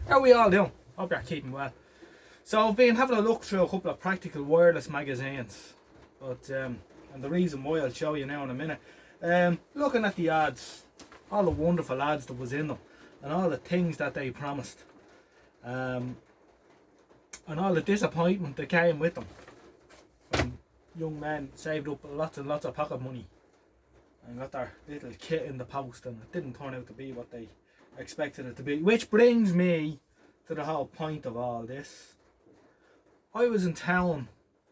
How are we all doing? Hope you're keeping well. So I've been having a look through a couple of practical wireless magazines, but and the reason why I'll show you now in a minute. Looking at the ads, all the wonderful ads that was in them, and all the things that they promised, and all the disappointment that came with them. When young men saved up lots and lots of pocket money and got their little kit in the post, and it didn't turn out to be what they expected it to be. Which brings me to the whole point of all this. I was in town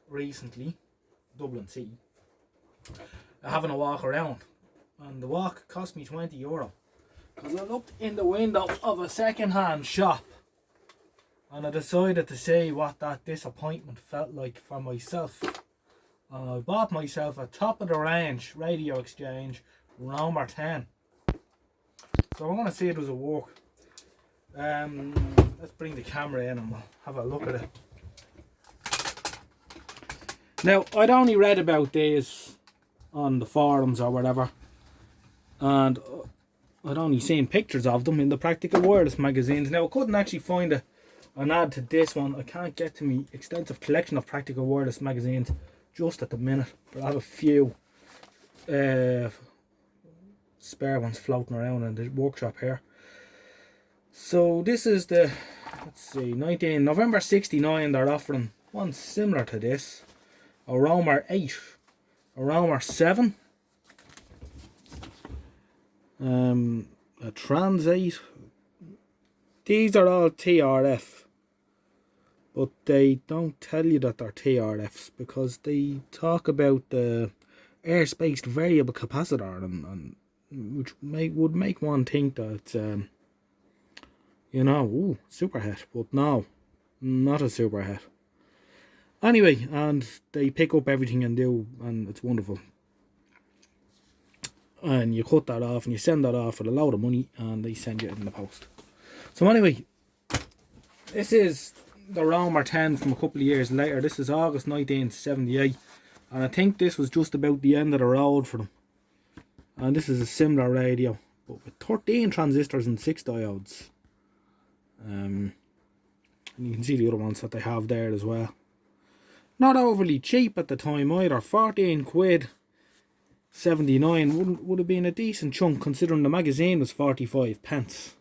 recently, Dublin City, having a walk around, and the walk cost me €20 because I looked in the window of a second-hand shop and I decided to see what that disappointment felt like for myself. And I bought myself a top of the range Radio Exchange Roamer 10. So I'm going to see it does it work. Let's bring the camera in and we'll have a look at it. Now, I'd only read about these on the forums or whatever, and I'd only seen pictures of them in the practical wireless magazines. Now, I couldn't actually find an ad to this one. I can't get to me extensive collection of practical wireless magazines just at the minute, but I have a few spare ones floating around in the workshop here. So this is the, let's see, November 69. They're offering one similar to this, a Roamer 8, a Roamer 7, a Trans 8. These are all TRF, but they don't tell you that they're TRFs because they talk about the air-spaced variable capacitor, and which would make one think that you know, ooh, superhet, but no, not a superhet. Anyway, and they pick up everything and it's wonderful. And you cut that off and you send that off for a load of money and they send you it in the post. So anyway, this is the Roamer 10 from a couple of years later. This is August 1978, and I think this was just about the end of the road for them. And this is a similar radio, but with 13 transistors and 6 diodes. And you can see the other ones that they have there as well. Not overly cheap at the time either. 14 quid 79 would have been a decent chunk considering the magazine was 45 pence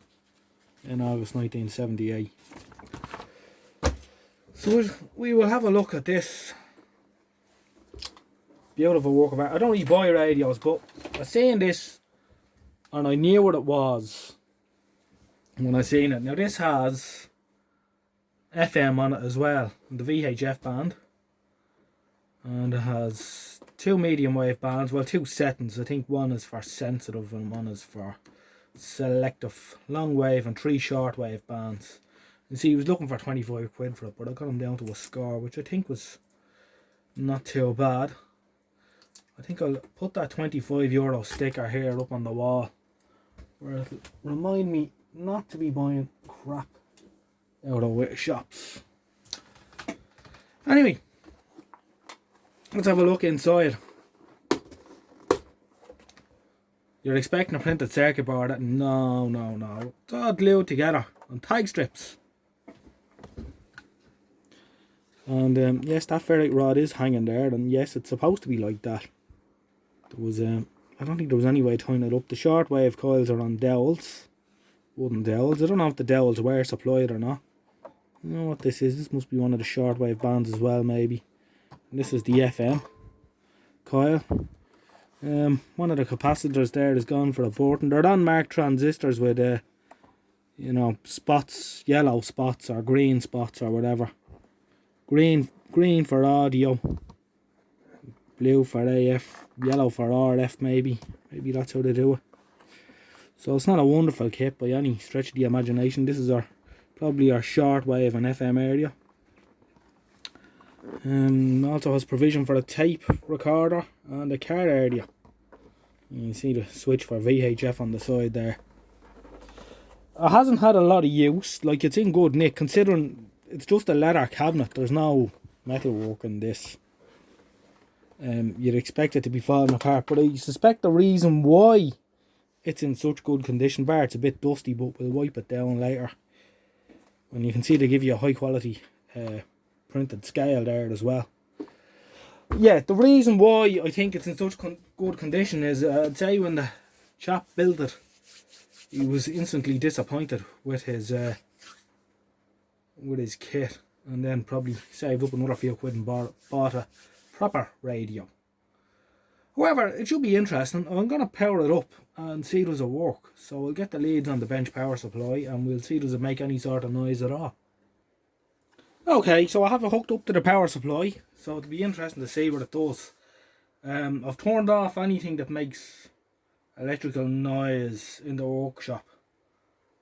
in August 1978. So we will have a look at this beautiful work of art. I don't really buy radios, but I seen this and I knew what it was when I seen it. Now this has FM on it as well, the VHF band, and it has 2 medium wave bands, well 2 settings. I think one is for sensitive and one is for selective long wave, and 3 short wave bands. You see, he was looking for 25 quid for it, but I got him down to a score, which I think was not too bad. I think I'll put that €25 sticker here up on the wall where it'll remind me not to be buying crap out of shops. Anyway, let's have a look inside. You're expecting a printed circuit board? No. It's all glued together on tag strips. And yes, that ferrite rod is hanging there, and yes, it's supposed to be like that. There was I don't think there was any way tying it up. The shortwave coils are on dowels, wooden dowels. I don't know if the dowels were supplied or not. You know what this is? This must be one of the shortwave bands as well, maybe. And this is the FM coil. One of the capacitors there is gone for a button. They're unmarked transistors with you know, spots, yellow spots or green spots or whatever. Green for audio, blue for AF, yellow for RF maybe. Maybe that's how they do it. So it's not a wonderful kit by any stretch of the imagination. This is probably our shortwave and FM area. Also has provision for a tape recorder and a car area. You can see the switch for VHF on the side there. It hasn't had a lot of use. Like, it's in good nick considering it's just a leather cabinet. There's no metal work in this. You'd expect it to be falling apart, but I suspect the reason why it's in such good condition, bar it's a bit dusty, but we'll wipe it down later, And you can see they give you a high quality printed scale there as well. Yeah, the reason why I think it's in such good condition is, I'd say when the chap built it, he was instantly disappointed with his kit, and then probably saved up another few quid and bought a proper radio. However, it should be interesting. I'm going to power it up and see does it work. So we'll get the leads on the bench power supply and we'll see does it make any sort of noise at all. Okay, so I have it hooked up to the power supply, so it'll be interesting to see what it does. I've turned off anything that makes electrical noise in the workshop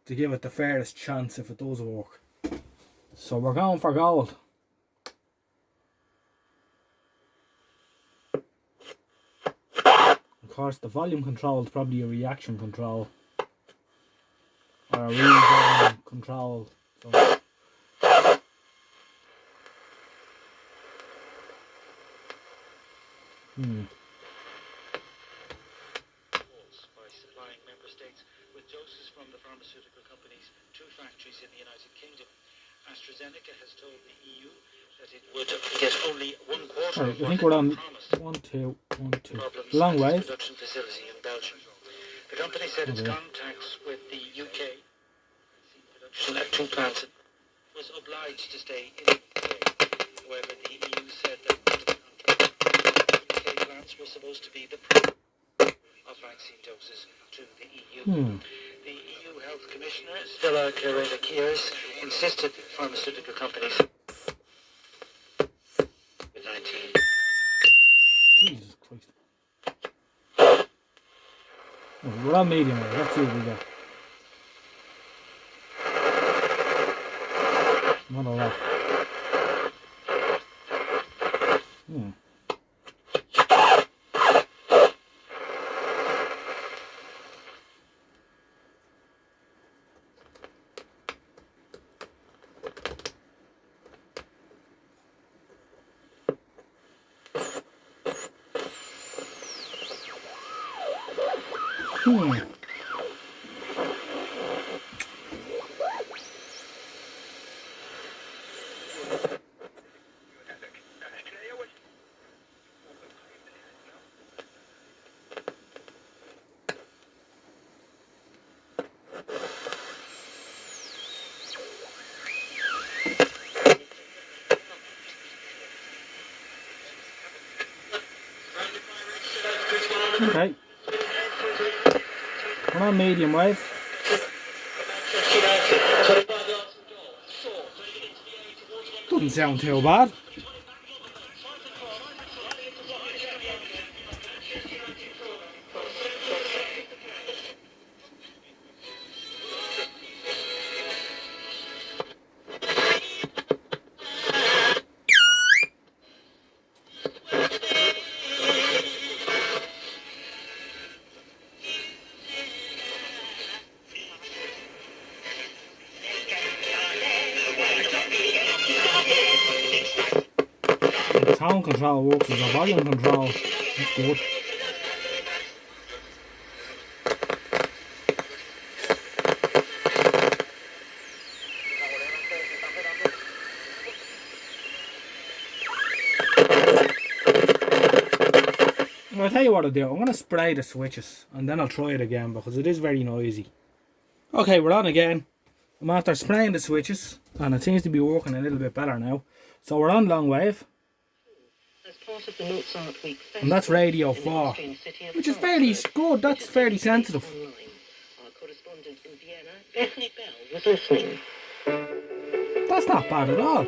to give it the fairest chance if it does work. So we're going for gold. Of course, the volume control is probably a reaction control or a reverb control. So. By supplying member states with doses from the pharmaceutical companies to factories in the United Kingdom. AstraZeneca has told the EU that it would get only 1/4 of what it promised. 1, 2, 1, 2. Long wave. Production facility in Belgium. The company said its contacts with the UK production at 2 plants was obliged to stay in the UK. However, the EU said that UK plants were supposed to be the of vaccine doses to the EU. The EU Health Commissioner, Stella Kyriakides, insisted pharmaceutical companies with 19. Jesus Christ. Oh, we're on medium wave. Let's see what we got. Not a lot. Okay. We're on medium wave. Doesn't sound too bad. Sound control works as a volume control. That's good. I'll tell you what I'll do. I'm going to spray the switches and then I'll try it again because it is very noisy. Okay, we're on again. I'm after spraying the switches and it seems to be working a little bit better now. So we're on long wave. And that's radio 4, which is fairly good. That's fairly sensitive. That's not bad at all.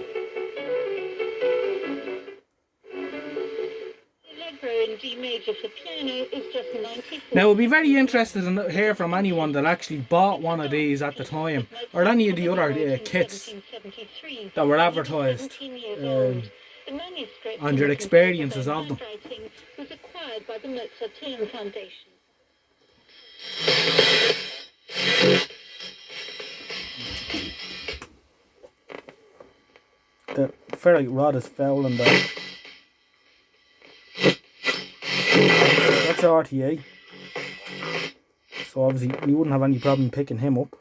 Now we'll be very interested in hear from anyone that actually bought one of these at the time, or any of the other kits that were advertised, and your experiences of them. Was acquired by the Mozarteum Foundation. The ferrite rod is fouling there. That's RTA. So obviously we wouldn't have any problem picking him up.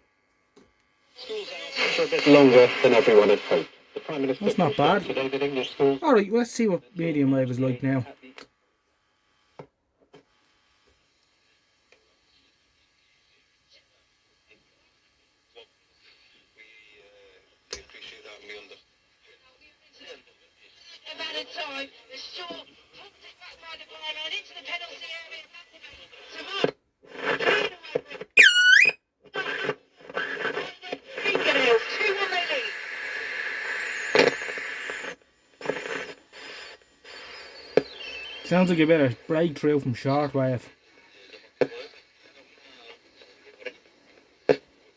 for a bit longer than everyone had hoped. The Prime Minister That's not bad. today that English schools... Alright, let's see what medium wave is like now. About a time, the short pumped it back by the byline into the penalty area. Fingernails, 2-1 they lead. Sounds like a bit of breakthrough from shortwave.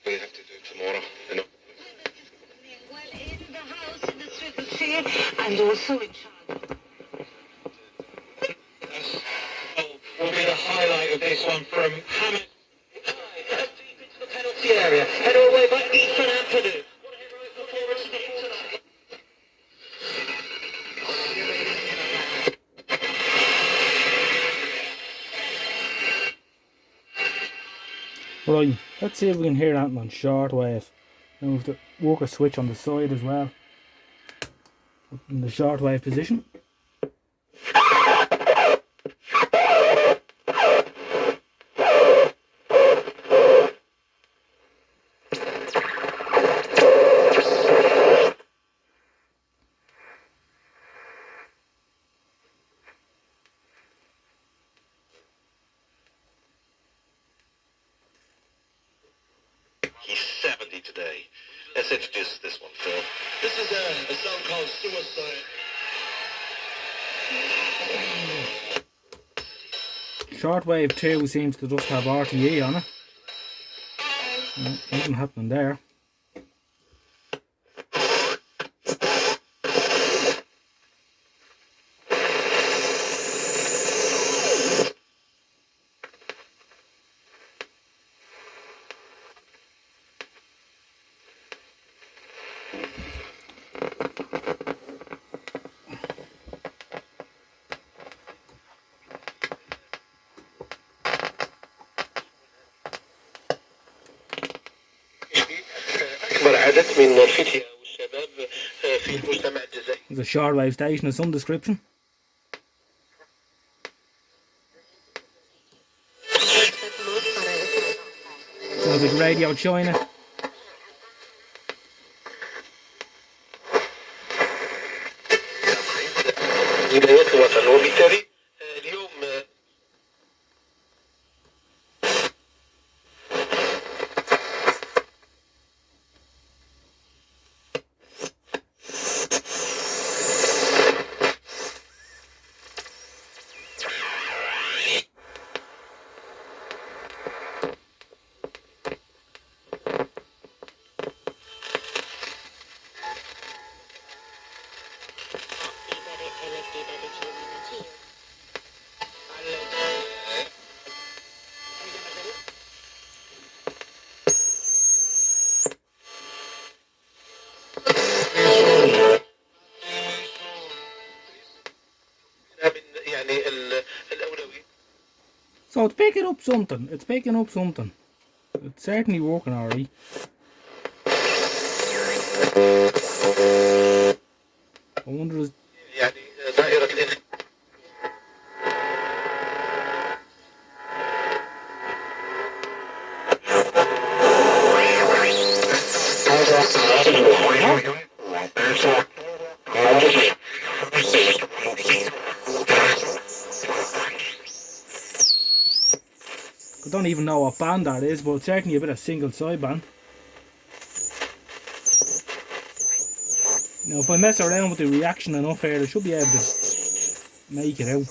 We have to do it tomorrow, you know. Well in the house in the Swiffer and also in charge. Will be the highlight of this one from Hammond. Deep into the penalty area. Header away by Ethan Ampadu. What a heroic performance from tonight. Right, let's see if we can hear that on shortwave. Now we have to work a switch on the side as well. In the shortwave position. He's 70 today. Let's introduce this one, Phil. This is a song called Suicide. Shortwave 2 seems to just have RTE on it. Nothing happening there. أكبر عدد من الفتية والشباب في المجتمع الجزائري. There's a shortwave station of some description. Sounds like Radio China. ولايات الوطن وبالتالي اليوم يعني الأولوية. So it's picking up something. It's picking up something. It's certainly working alright. I wonder is يعني دائرة الإنخ. I don't even know what band that is, but it's certainly a bit of single sideband. Now if I mess around with the reaction enough here, I should be able to make it out.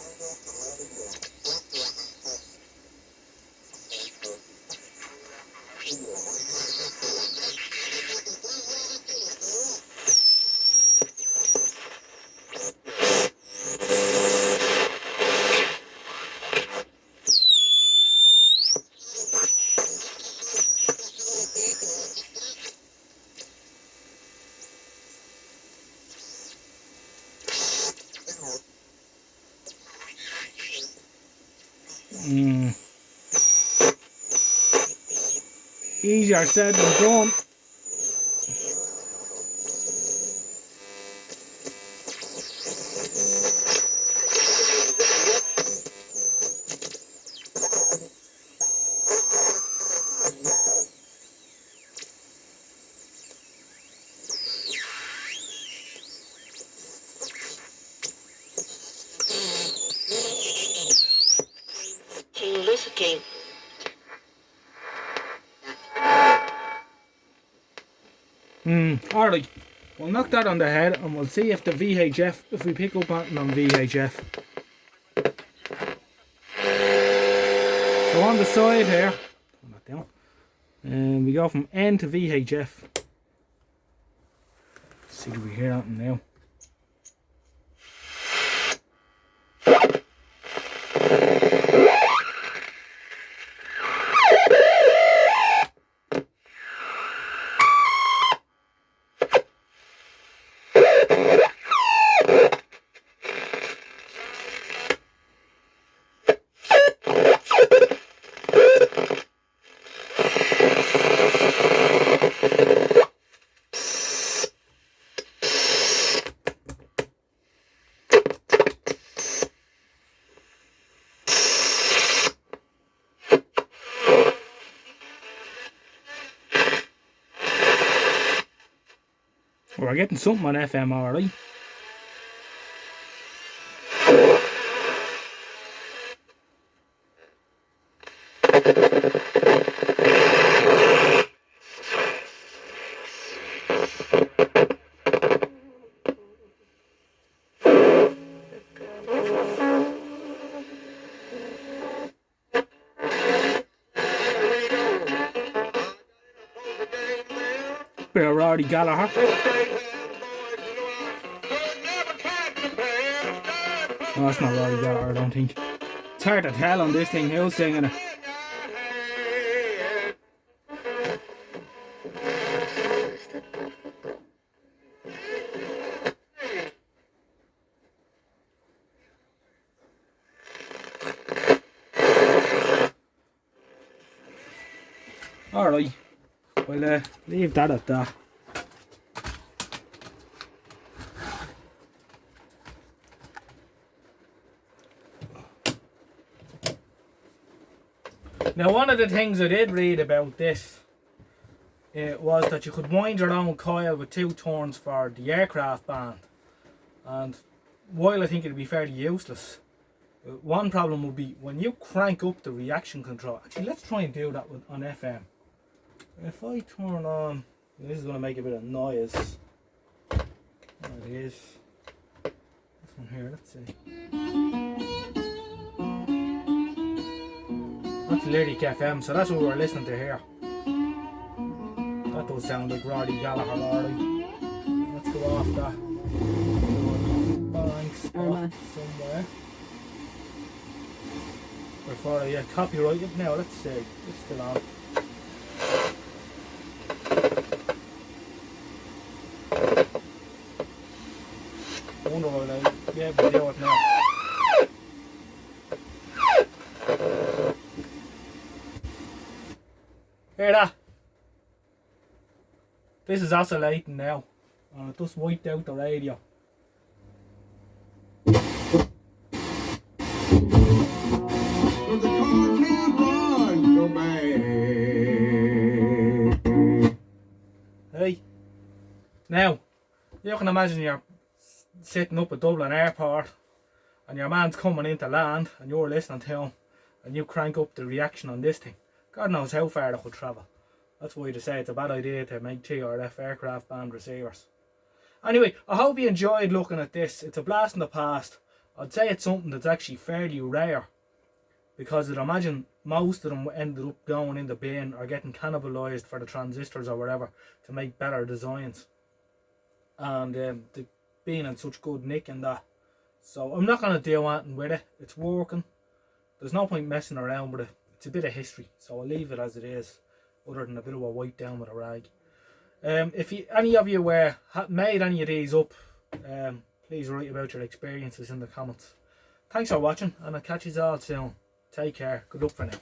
Easier said than done. Alright, we'll knock that on the head and we'll see if the VHF, if we pick up on VHF. So on the side here, turn that down, and we go from N to VHF. Let's see if we hear that now. We're getting something on FM, alright. Bit of Roddy Gallagher. No, that's not Roddy Gallagher, I don't think. It's hard to tell on this thing who's singing it. Alright, we'll leave that at that. Now, one of the things I did read about this was that you could wind your own coil with 2 turns for the aircraft band, and while I think it'd be fairly useless, one problem would be when you crank up the reaction control. Actually, let's try and do that on FM. If I turn on, this is going to make a bit of noise. There it is. This one here, let's see. That's Lyric FM, so that's what we're listening to here. That does sound like Roddy Gallagher, alright. Let's go off that. Blank spot somewhere. Before I get copyrighted now, let's see. It's still on. I wonder what I'll be able to do it now. Hear that? This is oscillating now, and it just wiped out the radio. Hey, now you can imagine you're sitting up at Dublin Airport and your man's coming into land and you're listening to him and you crank up the reaction on this thing. God knows how far it could travel. That's why they say it's a bad idea to make TRF aircraft band receivers. Anyway, I hope you enjoyed looking at this. It's a blast in the past. I'd say it's something that's actually fairly rare, because I'd imagine most of them ended up going in the bin or getting cannibalised for the transistors or whatever to make better designs. And they've been in such good nick and that. So I'm not going to do anything with it. It's working. There's no point messing around with it. It's a bit of history, so I'll leave it as it is, other than a bit of a wipe down with a rag. If any of you made any of these up, please write about your experiences in the comments. Thanks for watching, and I'll catch you all soon. Take care. Good luck for now.